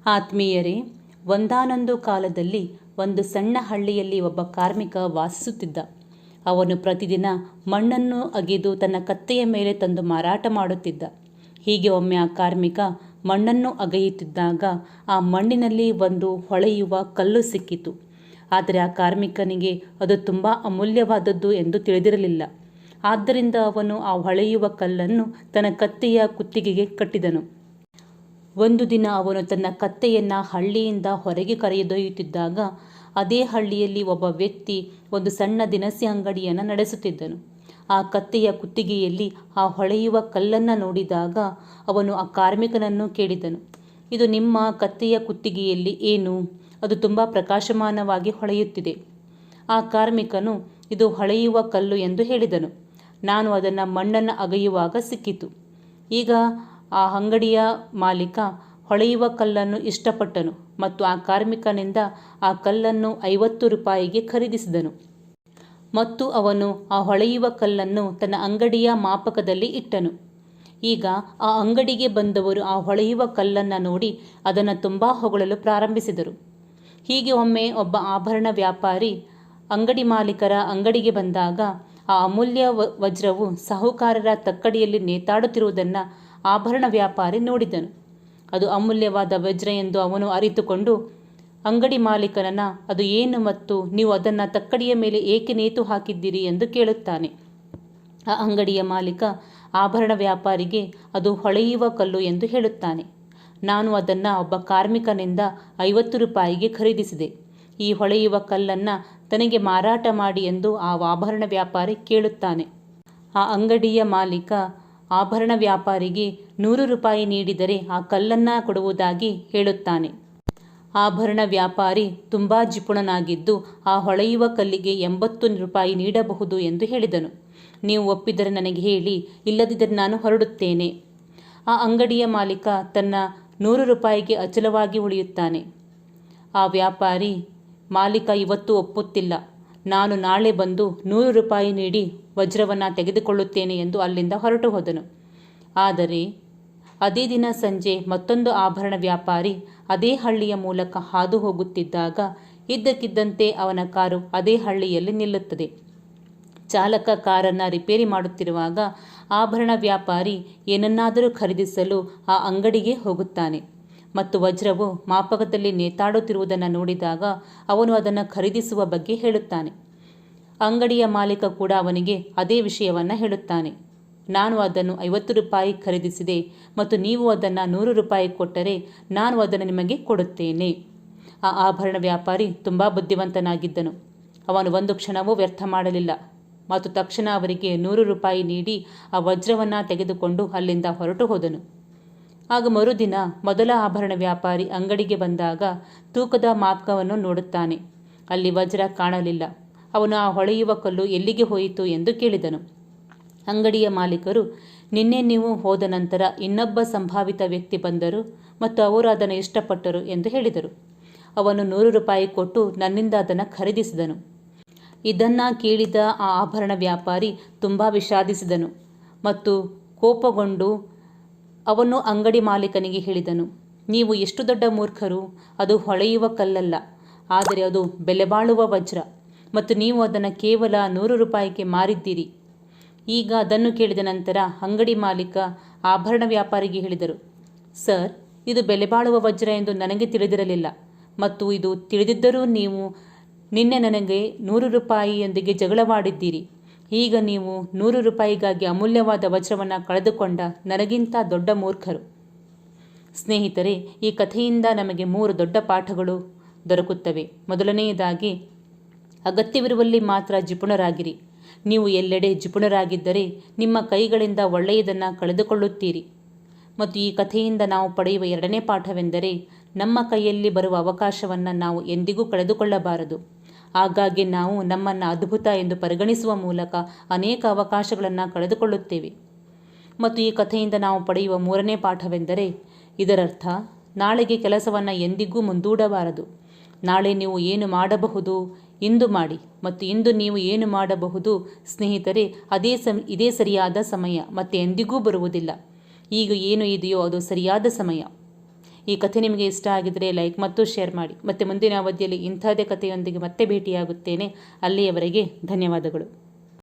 ಆತ್ಮೀಯರೇ, ಒಂದಾನೊಂದು ಕಾಲದಲ್ಲಿ ಒಂದು ಸಣ್ಣ ಹಳ್ಳಿಯಲ್ಲಿ ಒಬ್ಬ ಕಾರ್ಮಿಕ ವಾಸಿಸುತ್ತಿದ್ದ. ಅವನು ಪ್ರತಿದಿನ ಮಣ್ಣನ್ನು ಅಗೆದು ತನ್ನ ಕತ್ತೆಯ ಮೇಲೆ ತಂದು ಮಾರಾಟ ಮಾಡುತ್ತಿದ್ದ. ಹೀಗೆ ಒಮ್ಮೆ ಆ ಕಾರ್ಮಿಕ ಮಣ್ಣನ್ನು ಅಗೆಯುತ್ತಿದ್ದಾಗ ಆ ಮಣ್ಣಿನಲ್ಲಿ ಒಂದು ಹೊಳೆಯುವ ಕಲ್ಲು ಸಿಕ್ಕಿತು. ಆದರೆ ಆ ಕಾರ್ಮಿಕನಿಗೆ ಅದು ತುಂಬ ಅಮೂಲ್ಯವಾದದ್ದು ಎಂದು ತಿಳಿದಿರಲಿಲ್ಲ. ಆದ್ದರಿಂದ ಅವನು ಆ ಹೊಳೆಯುವ ಕಲ್ಲನ್ನು ತನ್ನ ಕತ್ತೆಯ ಕುತ್ತಿಗೆಗೆ ಕಟ್ಟಿದನು. ಒಂದು ದಿನ ಅವನು ತನ್ನ ಕತ್ತೆಯನ್ನು ಹಳ್ಳಿಯಿಂದ ಹೊರಗೆ ಕರೆದೊಯ್ಯುತ್ತಿದ್ದಾಗ ಅದೇ ಹಳ್ಳಿಯಲ್ಲಿ ಒಬ್ಬ ವ್ಯಕ್ತಿ ಒಂದು ಸಣ್ಣ ದಿನಸಿ ಅಂಗಡಿಯನ್ನು ನಡೆಸುತ್ತಿದ್ದನು. ಆ ಕತ್ತೆಯ ಕುತ್ತಿಗೆಯಲ್ಲಿ ಆ ಹೊಳೆಯುವ ಕಲ್ಲನ್ನು ನೋಡಿದಾಗ ಅವನು ಆ ಕಾರ್ಮಿಕನನ್ನು ಕೇಳಿದನು, ಇದು ನಿಮ್ಮ ಕತ್ತೆಯ ಕುತ್ತಿಗೆಯಲ್ಲಿ ಏನು? ಅದು ತುಂಬ ಪ್ರಕಾಶಮಾನವಾಗಿ ಹೊಳೆಯುತ್ತಿದೆ. ಆ ಕಾರ್ಮಿಕನು ಇದು ಹೊಳೆಯುವ ಕಲ್ಲು ಎಂದು ಹೇಳಿದನು. ನಾನು ಅದನ್ನು ಮಣ್ಣನ್ನು ಅಗೆಯುವಾಗ ಸಿಕ್ಕಿತು. ಈಗ ಆ ಅಂಗಡಿಯ ಮಾಲೀಕ ಹೊಳೆಯುವ ಕಲ್ಲನ್ನು ಇಷ್ಟಪಟ್ಟನು ಮತ್ತು ಆ ಕಾರ್ಮಿಕನಿಂದ ಆ ಕಲ್ಲನ್ನು 50 ರೂಪಾಯಿಗೆ ಖರೀದಿಸಿದನು ಮತ್ತು ಅವನು ಆ ಹೊಳೆಯುವ ಕಲ್ಲನ್ನು ತನ್ನ ಅಂಗಡಿಯ ಮಾಪಕದಲ್ಲಿ ಇಟ್ಟನು. ಈಗ ಆ ಅಂಗಡಿಗೆ ಬಂದವರು ಆ ಹೊಳೆಯುವ ಕಲ್ಲನ್ನು ನೋಡಿ ಅದನ್ನು ತುಂಬ ಹೊಗಳಲು ಪ್ರಾರಂಭಿಸಿದರು. ಹೀಗೆ ಒಮ್ಮೆ ಒಬ್ಬ ಆಭರಣ ವ್ಯಾಪಾರಿ ಅಂಗಡಿ ಮಾಲೀಕರ ಅಂಗಡಿಗೆ ಬಂದಾಗ ಆ ಅಮೂಲ್ಯ ವಜ್ರವು ಸಾಹುಕಾರರ ತಕ್ಕಡಿಯಲ್ಲಿ ನೇತಾಡುತ್ತಿರುವುದನ್ನು ಆಭರಣ ವ್ಯಾಪಾರಿ ನೋಡಿದನು. ಅದು ಅಮೂಲ್ಯವಾದ ವಜ್ರ ಎಂದು ಅವನು ಅರಿತುಕೊಂಡು ಅಂಗಡಿ ಮಾಲೀಕನನ್ನು ಅದು ಏನು ಮತ್ತು ನೀವು ಅದನ್ನು ತಕ್ಕಡಿಯ ಮೇಲೆ ಏಕೆ ನೇತು ಹಾಕಿದ್ದೀರಿ ಎಂದು ಕೇಳುತ್ತಾನೆ. ಆ ಅಂಗಡಿಯ ಮಾಲೀಕ ಆಭರಣ ವ್ಯಾಪಾರಿಗೆ ಅದು ಹೊಳೆಯುವ ಕಲ್ಲು ಎಂದು ಹೇಳುತ್ತಾನೆ. ನಾನು ಅದನ್ನು ಒಬ್ಬ ಕಾರ್ಮಿಕನಿಂದ 50 ರೂಪಾಯಿಗೆ ಖರೀದಿಸಿದೆ. ಈ ಹೊಳೆಯುವ ಕಲ್ಲನ್ನು ತನಗೆ ಮಾರಾಟ ಮಾಡಿ ಎಂದು ಆ ಆಭರಣ ವ್ಯಾಪಾರಿ ಕೇಳುತ್ತಾನೆ. ಆ ಅಂಗಡಿಯ ಮಾಲೀಕ ಆಭರಣ ವ್ಯಾಪಾರಿಗೆ 100 ರೂಪಾಯಿ ನೀಡಿದರೆ ಆ ಕಲ್ಲನ್ನು ಕೊಡುವುದಾಗಿ ಹೇಳುತ್ತಾನೆ. ಆಭರಣ ವ್ಯಾಪಾರಿ ತುಂಬ ಜಿಪುಣನಾಗಿದ್ದು ಆ ಹೊಳೆಯುವ ಕಲ್ಲಿಗೆ 80 ರೂಪಾಯಿ ನೀಡಬಹುದು ಎಂದು ಹೇಳಿದನು. ನೀವು ಒಪ್ಪಿದರೆ ನನಗೆ ಹೇಳಿ, ಇಲ್ಲದಿದ್ದರೆ ನಾನು ಹೊರಡುತ್ತೇನೆ. ಆ ಅಂಗಡಿಯ ಮಾಲೀಕ ತನ್ನ 100 ರೂಪಾಯಿಗೆ ಅಚಲವಾಗಿ ಉಳಿಯುತ್ತಾನೆ. ಆ ವ್ಯಾಪಾರಿ, ಮಾಲೀಕ ಇವತ್ತು ಒಪ್ಪುತ್ತಿಲ್ಲ, ನಾನು ನಾಳೆ ಬಂದು 100 ರೂಪಾಯಿ ನೀಡಿ ವಜ್ರವನ್ನು ತೆಗೆದುಕೊಳ್ಳುತ್ತೇನೆ ಎಂದು ಅಲ್ಲಿಂದ ಹೊರಟು ಹೋದನು. ಆದರೆ ಅದೇ ದಿನ ಸಂಜೆ ಮತ್ತೊಂದು ಆಭರಣ ವ್ಯಾಪಾರಿ ಅದೇ ಹಳ್ಳಿಯ ಮೂಲಕ ಹಾದು ಹೋಗುತ್ತಿದ್ದಾಗ ಇದ್ದಕ್ಕಿದ್ದಂತೆ ಅವನ ಕಾರು ಅದೇ ಹಳ್ಳಿಯಲ್ಲಿ ನಿಲ್ಲುತ್ತದೆ. ಚಾಲಕ ಕಾರನ್ನು ರಿಪೇರಿ ಮಾಡುತ್ತಿರುವಾಗ ಆಭರಣ ವ್ಯಾಪಾರಿ ಏನನ್ನಾದರೂ ಖರೀದಿಸಲು ಆ ಅಂಗಡಿಗೆ ಹೋಗುತ್ತಾನೆ ಮತ್ತು ವಜ್ರವು ಮಾಪಕದಲ್ಲಿ ನೇತಾಡುತ್ತಿರುವುದನ್ನು ನೋಡಿದಾಗ ಅವನು ಅದನ್ನು ಖರೀದಿಸುವ ಬಗ್ಗೆ ಹೇಳುತ್ತಾನೆ. ಅಂಗಡಿಯ ಮಾಲೀಕ ಕೂಡ ಅವನಿಗೆ ಅದೇ ವಿಷಯವನ್ನು ಹೇಳುತ್ತಾನೆ. ನಾನು ಅದನ್ನು 50 ರೂಪಾಯಿ ಖರೀದಿಸಿದೆ ಮತ್ತು ನೀವು ಅದನ್ನು 100 ರೂಪಾಯಿ ಕೊಟ್ಟರೆ ನಾನು ಅದನ್ನು ನಿಮಗೆ ಕೊಡುತ್ತೇನೆ. ಆ ಆಭರಣ ವ್ಯಾಪಾರಿ ತುಂಬ ಬುದ್ಧಿವಂತನಾಗಿದ್ದನು. ಅವನು ಒಂದು ಕ್ಷಣವೂ ವ್ಯರ್ಥ ಮಾಡಲಿಲ್ಲ ಮತ್ತು ತಕ್ಷಣ ಅವರಿಗೆ 100 ರೂಪಾಯಿ ನೀಡಿ ಆ ವಜ್ರವನ್ನು ತೆಗೆದುಕೊಂಡು ಅಲ್ಲಿಂದ ಹೊರಟು ಹೋದನು. ಆಗ ಮರುದಿನ ಮೊದಲ ಆಭರಣ ವ್ಯಾಪಾರಿ ಅಂಗಡಿಗೆ ಬಂದಾಗ ತೂಕದ ಮಾಪಕವನ್ನು ನೋಡುತ್ತಾನೆ. ಅಲ್ಲಿ ವಜ್ರ ಕಾಣಲಿಲ್ಲ. ಅವನು ಆ ಹೊಳೆಯುವ ಕಲ್ಲು ಎಲ್ಲಿಗೆ ಹೋಯಿತು ಎಂದು ಕೇಳಿದನು. ಅಂಗಡಿಯ ಮಾಲೀಕರು, ನಿನ್ನೆ ನೀವು ಹೋದ ನಂತರ ಇನ್ನೊಬ್ಬ ಸಂಭಾವಿತ ವ್ಯಕ್ತಿ ಬಂದರು ಮತ್ತು ಅವರು ಅದನ್ನು ಇಷ್ಟಪಟ್ಟರು ಎಂದು ಹೇಳಿದರು. ಅವನು 100 ರೂಪಾಯಿ ಕೊಟ್ಟು ನನ್ನಿಂದ ಅದನ್ನು ಖರೀದಿಸಿದನು. ಇದನ್ನು ಕೇಳಿದ ಆ ಆಭರಣ ವ್ಯಾಪಾರಿ ತುಂಬ ವಿಷಾದಿಸಿದನು ಮತ್ತು ಕೋಪಗೊಂಡು ಅವನು ಅಂಗಡಿ ಮಾಲೀಕನಿಗೆ ಹೇಳಿದನು, ನೀವು ಎಷ್ಟು ದೊಡ್ಡ ಮೂರ್ಖರು! ಅದು ಹೊಳೆಯುವ ಕಲ್ಲಲ್ಲ, ಆದರೆ ಅದು ಬೆಲೆಬಾಳುವ ವಜ್ರ ಮತ್ತು ನೀವು ಅದನ್ನು ಕೇವಲ 100 ರೂಪಾಯಿಗೆ ಮಾರಿದ್ದೀರಿ. ಈಗ ಅದನ್ನು ಕೇಳಿದ ನಂತರ ಅಂಗಡಿ ಮಾಲೀಕ ಆಭರಣ ವ್ಯಾಪಾರಿಗೆ ಹೇಳಿದರು, ಸರ್, ಇದು ಬೆಲೆಬಾಳುವ ವಜ್ರ ಎಂದು ನನಗೆ ತಿಳಿದಿರಲಿಲ್ಲ ಮತ್ತು ಇದು ತಿಳಿದಿದ್ದರೂ ನೀವು ನಿನ್ನೆ ನನಗೆ 100 ರೂಪಾಯಿಯೊಂದಿಗೆ ಜಗಳವಾಡಿದ್ದೀರಿ. ಈಗ ನೀವು 100 ರೂಪಾಯಿಗಾಗಿ ಅಮೂಲ್ಯವಾದ ವಜ್ರವನ್ನು ಕಳೆದುಕೊಂಡ ನನಗಿಂತ ದೊಡ್ಡ ಮೂರ್ಖರು. ಸ್ನೇಹಿತರೆ, ಈ ಕಥೆಯಿಂದ ನಮಗೆ 3 ದೊಡ್ಡ ಪಾಠಗಳು ದೊರಕುತ್ತವೆ. ಮೊದಲನೆಯದಾಗಿ, ಅಗತ್ಯವಿರುವಲ್ಲಿ ಮಾತ್ರ ಜಿಪುಣರಾಗಿರಿ. ನೀವು ಎಲ್ಲೆಡೆ ಜಿಪುಣರಾಗಿದ್ದರೆ ನಿಮ್ಮ ಕೈಗಳಿಂದ ಒಳ್ಳೆಯದನ್ನು ಕಳೆದುಕೊಳ್ಳುತ್ತೀರಿ. ಮತ್ತು ಈ ಕಥೆಯಿಂದ ನಾವು ಪಡೆಯುವ 2ನೇ ಪಾಠವೆಂದರೆ, ನಮ್ಮ ಕೈಯಲ್ಲಿ ಬರುವ ಅವಕಾಶವನ್ನು ನಾವು ಎಂದಿಗೂ ಕಳೆದುಕೊಳ್ಳಬಾರದು. ಆಗಾಗ್ಗೆ ನಾವು ನಮ್ಮನ್ನು ಅದ್ಭುತ ಎಂದು ಪರಿಗಣಿಸುವ ಮೂಲಕ ಅನೇಕ ಅವಕಾಶಗಳನ್ನು ಕಳೆದುಕೊಳ್ಳುತ್ತೇವೆ. ಮತ್ತು ಈ ಕಥೆಯಿಂದ ನಾವು ಪಡೆಯುವ 3ನೇ ಪಾಠವೆಂದರೆ, ಇದರರ್ಥ ನಾಳೆಗೆ ಕೆಲಸವನ್ನು ಎಂದಿಗೂ ಮುಂದೂಡಬಾರದು. ನಾಳೆ ನೀವು ಏನು ಮಾಡಬಹುದು ಇಂದು ಮಾಡಿ ಮತ್ತು ಇಂದು ನೀವು ಏನು ಮಾಡಬಹುದು ಸ್ನೇಹಿತರೆ, ಇದೇ ಸರಿಯಾದ ಸಮಯ ಮತ್ತೆ ಎಂದಿಗೂ ಬರುವುದಿಲ್ಲ. ಈಗ ಏನು ಇದೆಯೋ ಅದು ಸರಿಯಾದ ಸಮಯ. ಈ ಕಥೆ ನಿಮಗೆ ಇಷ್ಟ ಆಗಿದ್ದರೆ ಲೈಕ್ ಮತ್ತು ಶೇರ್ ಮಾಡಿ. ಮತ್ತು ಮುಂದಿನ ಅವಧಿಯಲ್ಲಿ ಇಂಥದೇ ಕಥೆಯೊಂದಿಗೆ ಮತ್ತೆ ಭೇಟಿಯಾಗುತ್ತೇನೆ. ಅಲ್ಲಿಯವರೆಗೆ ಧನ್ಯವಾದಗಳು.